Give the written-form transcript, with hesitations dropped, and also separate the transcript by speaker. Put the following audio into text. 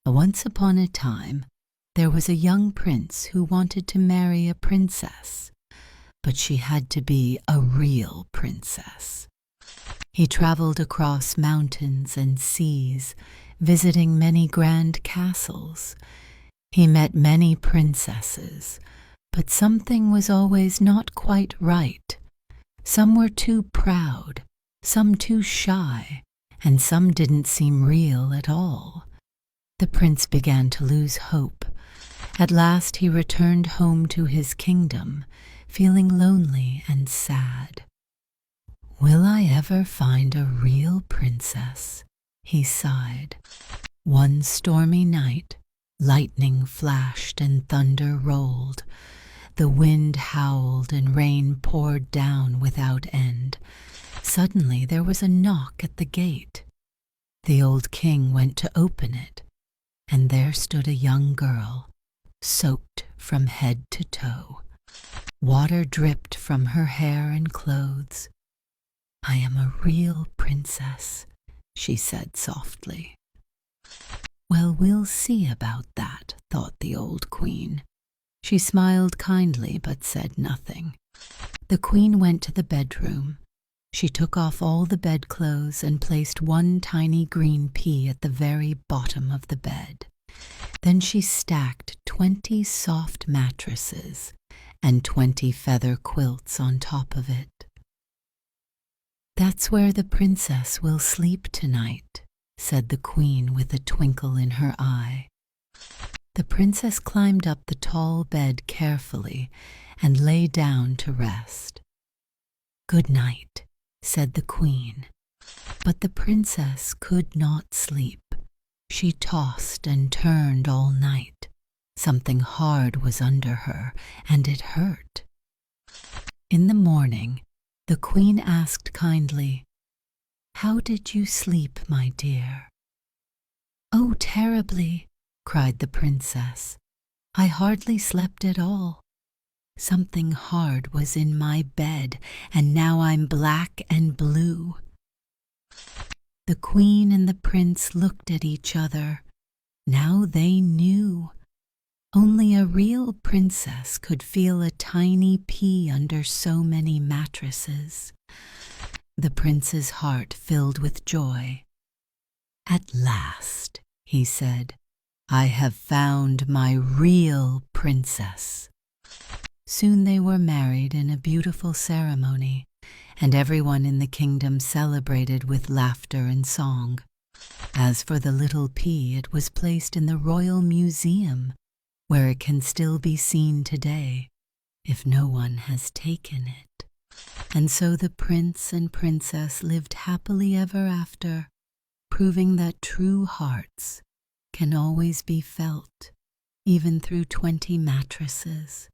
Speaker 1: Once upon a time, there was a young prince who wanted to marry a princess, but she had to be a real princess. He traveled across mountains and seas, visiting many grand castles. He met many princesses, but something was always not quite right. Some were too proud, some too shy, and some didn't seem real at all. The prince began to lose hope. At last he returned home to his kingdom, feeling lonely and sad. "Will I ever find a real princess?" he sighed. One stormy night, lightning flashed and thunder rolled. The wind howled and rain poured down without end. Suddenly there was a knock at the gate. The old king went to open it, and there stood a young girl, soaked from head to toe. Water dripped from her hair and clothes. "I am a real princess," she said softly. "Well, we'll see about that," thought the old queen. She smiled kindly but said nothing. The queen went to the bedroom. She took off all the bedclothes and placed one tiny green pea at the very bottom of the bed. Then she stacked 20 soft mattresses and 20 feather quilts on top of it. "That's where the princess will sleep tonight," said the queen with a twinkle in her eye. The princess climbed up the tall bed carefully and lay down to rest. "Good night," said the queen. But the princess could not sleep. She tossed and turned all night. Something hard was under her, and it hurt. In the morning, the queen asked kindly, "How did you sleep, my dear?" "Oh, terribly," cried the princess. "I hardly slept at all. Something hard was in my bed, and now I'm black and blue." The queen and the prince looked at each other. Now they knew. Only a real princess could feel a tiny pea under so many mattresses. The prince's heart filled with joy. "At last," he said, "I have found my real princess." Soon they were married in a beautiful ceremony, and everyone in the kingdom celebrated with laughter and song. As for the little pea, it was placed in the Royal Museum, where it can still be seen today, if no one has taken it. And so the prince and princess lived happily ever after, proving that true hearts can always be felt, even through 20 mattresses.